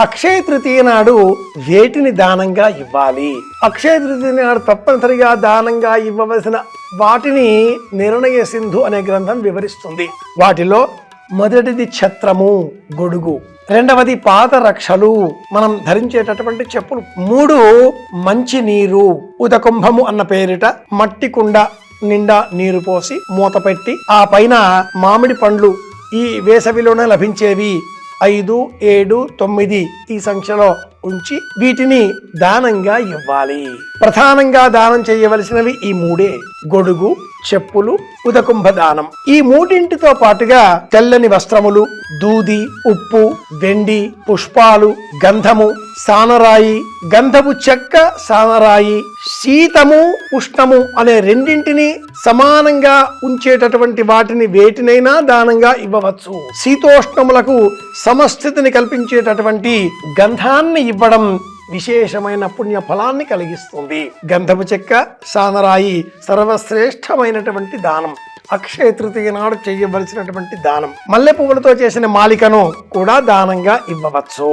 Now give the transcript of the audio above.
అక్షయ తృతీయ నాడు వేటిని దానంగా ఇవ్వాలి? అక్షయ తృతీయ నాడు తప్పనిసరిగా దానంగా ఇవ్వవలసిన వాటిని నిర్ణయ సింధు అనే గ్రంథం వివరిస్తుంది. వాటిలో మొదటిది ఛత్రము, గొడుగు. రెండవది పాద రక్షలు, మనం ధరించేటటువంటి చెప్పులు. 3 మంచి నీరు. ఉదకుంభము అన్న పేరిట మట్టి కుండ నిండా నీరు పోసి మూత పెట్టి ఆ పైన మామిడి పండ్లు, ఈ వేసవిలోనే లభించేవి 5, 7, 9 ఈ సంఖ్యలో ఉంచి వీటిని దానంగా ఇవ్వాలి. ప్రధానంగా దానం చేయవలసినవి ఈ 3: గొడుగు, చెప్పులు, ఉదకుంభ దానం. ఈ 3టితో పాటుగా తెల్లని వస్త్రములు, దూది, ఉప్పు, వెండి, పుష్పాలు, గంధము, సానరాయి, గంధపు చెక్క, సానరాయి, శీతము, ఉష్ణము అనే రెండింటిని సమానంగా ఉంచేటటువంటి వాటిని వేటినైనా దానంగా ఇవ్వవచ్చు. శీతోష్ణములకు సమస్థితిని కల్పించేటటువంటి గంధాన్ని ఇవ్వడం విశేషమైన పుణ్య ఫలాన్ని కలిగిస్తుంది. గంధపు చెక్క, సానరాయి సర్వశ్రేష్టమైనటువంటి దానం. అక్షయ తృతీయ నాడు చేయవలసినటువంటి దానం. మల్లె పువ్వులతో చేసిన మాలికను కూడా దానంగా ఇవ్వవచ్చు.